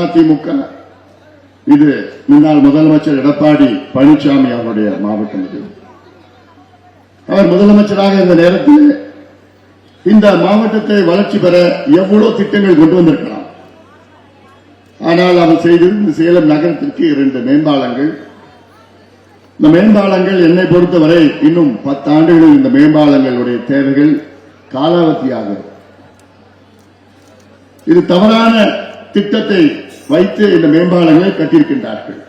அதிமுக இது முன்னாள் முதலமைச்சர் எடப்பாடி பழனிசாமி அவருடைய மாவட்டம் இது. அவர் முதலமைச்சராக இந்த நேரத்தில் இந்த மாவட்டத்தை வளர்ச்சி பெற எவ்வளவு திட்டங்கள் கொண்டு வந்திருக்கலாம். ஆனால் அவர் செய்திருந்த சேலம் நகரத்திற்கு 2 மேம்பாலங்கள். இந்த மேம்பாலங்கள் என்னை பொறுத்தவரை இன்னும் 10 ஆண்டுகளில் இந்த மேம்பாலங்களுடைய தேவைகள் காலாவதியாகும். இது தவறான திட்டத்தை வைத்து இந்த மேம்பாலங்களை கட்டியிருக்கின்றார்கள்.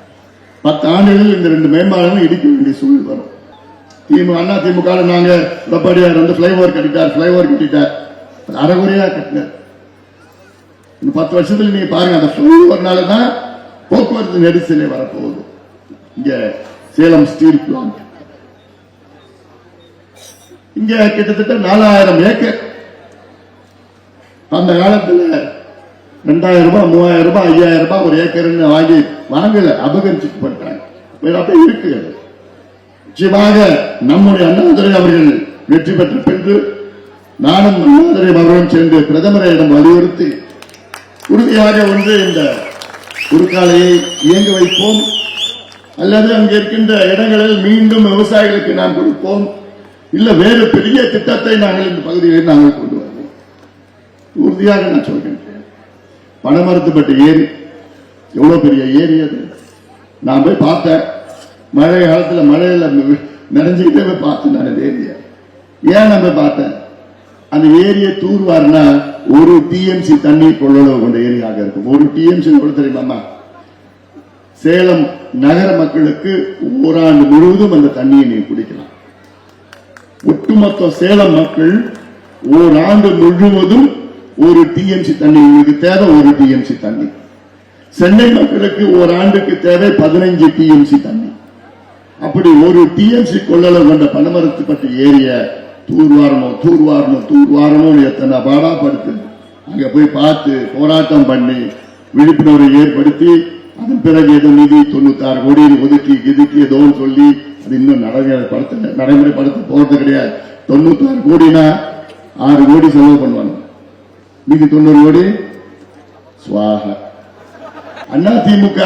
10 ஆண்டுகளில் இந்த 2 மேம்பாலங்கள் இடிக்க வேண்டிய சூழல் வரும். அதிமுக நாங்க எடப்பாடியார் வந்து பிளைஓவர் கட்டிட்டார், அரைகுறையா கட்டினார். 10 வருஷத்துல நீங்க பாருங்க, அந்த பிளைஓவர்னாலதான் போக்குவரத்து நெரிசலே வரப்போகுது. இங்க சேலம் ஸ்டீல் பிளான்ட் இங்க கிட்டத்தட்ட 4000 ஏக்கர். அந்த காலத்துல 2000 ரூபாய் 3000 ரூபாய் 5000 ரூபாய் ஒரு ஏக்கர்னு வாங்கல, அபகரிச்சுட்டு போட்டாங்க. அப்படியே இருக்கு. நிச்சயமாக நம்முடைய அண்ணாதுரை அவர்கள் வெற்றி பெற்ற பின்பு நானும் அண்ணாதுரை அவர்களும் சேர்ந்து பிரதமரிடம் வலியுறுத்தி உறுதியாக ஒன்று இந்த குறுக்காலையை இயங்க வைப்போம், அல்லது அங்கு இருக்கின்ற இடங்களில் மீண்டும் விவசாயிகளுக்கு நாம் கொடுப்போம், இல்ல வேறு பெரிய திட்டத்தை நாங்கள் இந்த பகுதியில் நாங்கள் கொண்டு வருவோம். உறுதியாக நான் சொல்கின்றேன். பனமரத்துப்பட்டு ஏரி எவ்வளவு பெரிய ஏரி அது. நான் போய் பார்த்தேன், மழை காலத்தில் மழையில நிறைஞ்சுக்கிட்டே போய் பார்த்தேன் நான் அந்த ஏரியா. ஏன் நம்ம பார்த்தேன், அந்த ஏரியை தூர்வாருன்னா 1 டிஎம்சி தண்ணீர் கொள்ளளவு கொண்ட ஏரியாக இருக்கும். 1 டிஎம்சி கூட தெரியுமா? சேலம் நகர மக்களுக்கு ஓராண்டு முழுவதும் அந்த தண்ணியை நீங்க குடிக்கலாம். ஒட்டுமொத்த சேலம் மக்கள் ஓராண்டு முழுவதும் 1 டிஎம்சி தண்ணி உங்களுக்கு தேவை. 1 டிஎம்சி தண்ணி. சென்னை மக்களுக்கு ஓராண்டுக்கு தேவை 15 டிஎம்சி தண்ணி. அப்படி 1 டிஎம்சி கொள்ளளவு கொண்ட பனமரத்துப்பட்டு ஏரிய தூர்வாரணும் எத்தனை பாடாப்படுத்து. அங்க போய் பார்த்து போராட்டம் பண்ணி விழிப்புணர்வை ஏற்படுத்தி அதன் பிறகு ஏதோ நிதி 96 கோடி ஒதுக்கி ஏதோ சொல்லி அது இன்னும் நடைமுறைப்படுத்த போறது கிடையாது. 96 கோடினா 6 கோடி செலவு பண்ணுவாங்க, மீதி 90 கோடி சுவாக. அதிமுக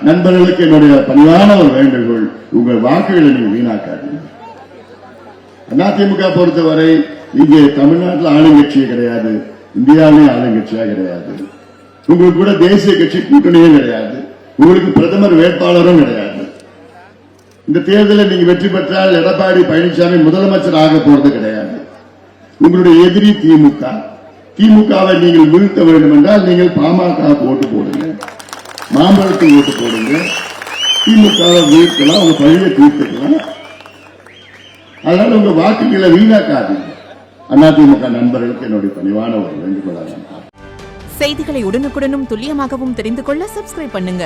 நண்பர்களுக்கு என்னுடைய பணிவான ஒரு வேண்டுகோள், உங்கள் வாக்குகளை நீங்க வீணாக்காதீங்க. அதிமுக பொறுத்தவரை இங்கே தமிழ்நாட்டில் ஆளுங்கட்சியே கிடையாது, இந்தியாவிலே ஆளுங்கட்சியா கிடையாது. உங்களுக்கு கூட தேசிய கட்சி கூட்டணியும் கிடையாது, உங்களுக்கு பிரதமர் வேட்பாளரும் கிடையாது. இந்த தேர்தலில் நீங்க வெற்றி பெற்றால் எடப்பாடி பழனிசாமி முதலமைச்சர் ஆக போறது கிடையாது. உங்களுடைய எதிரி திமுகவை நீங்கள் வீழ்த்த வேண்டும் என்றால் நீங்கள் பாமக ஓட்டு போடுங்க, மாம்பழத்துக்கு ஓட்டு போடுங்க. திமுகவை வீழ்த்தலாம், உங்க பழியை தீர்த்துக்கலாம். அதனால உங்க வாக்குகளை வீணாக்காதீங்க. அதிமுக நண்பர்களுக்கு என்னுடைய பணிவான ஒரு வேண்டுகோளாக. செய்திகளை உடனுக்குடனும் துல்லியமாகவும் தெரிந்து கொள்ள சப்ஸ்கிரைப் பண்ணுங்க.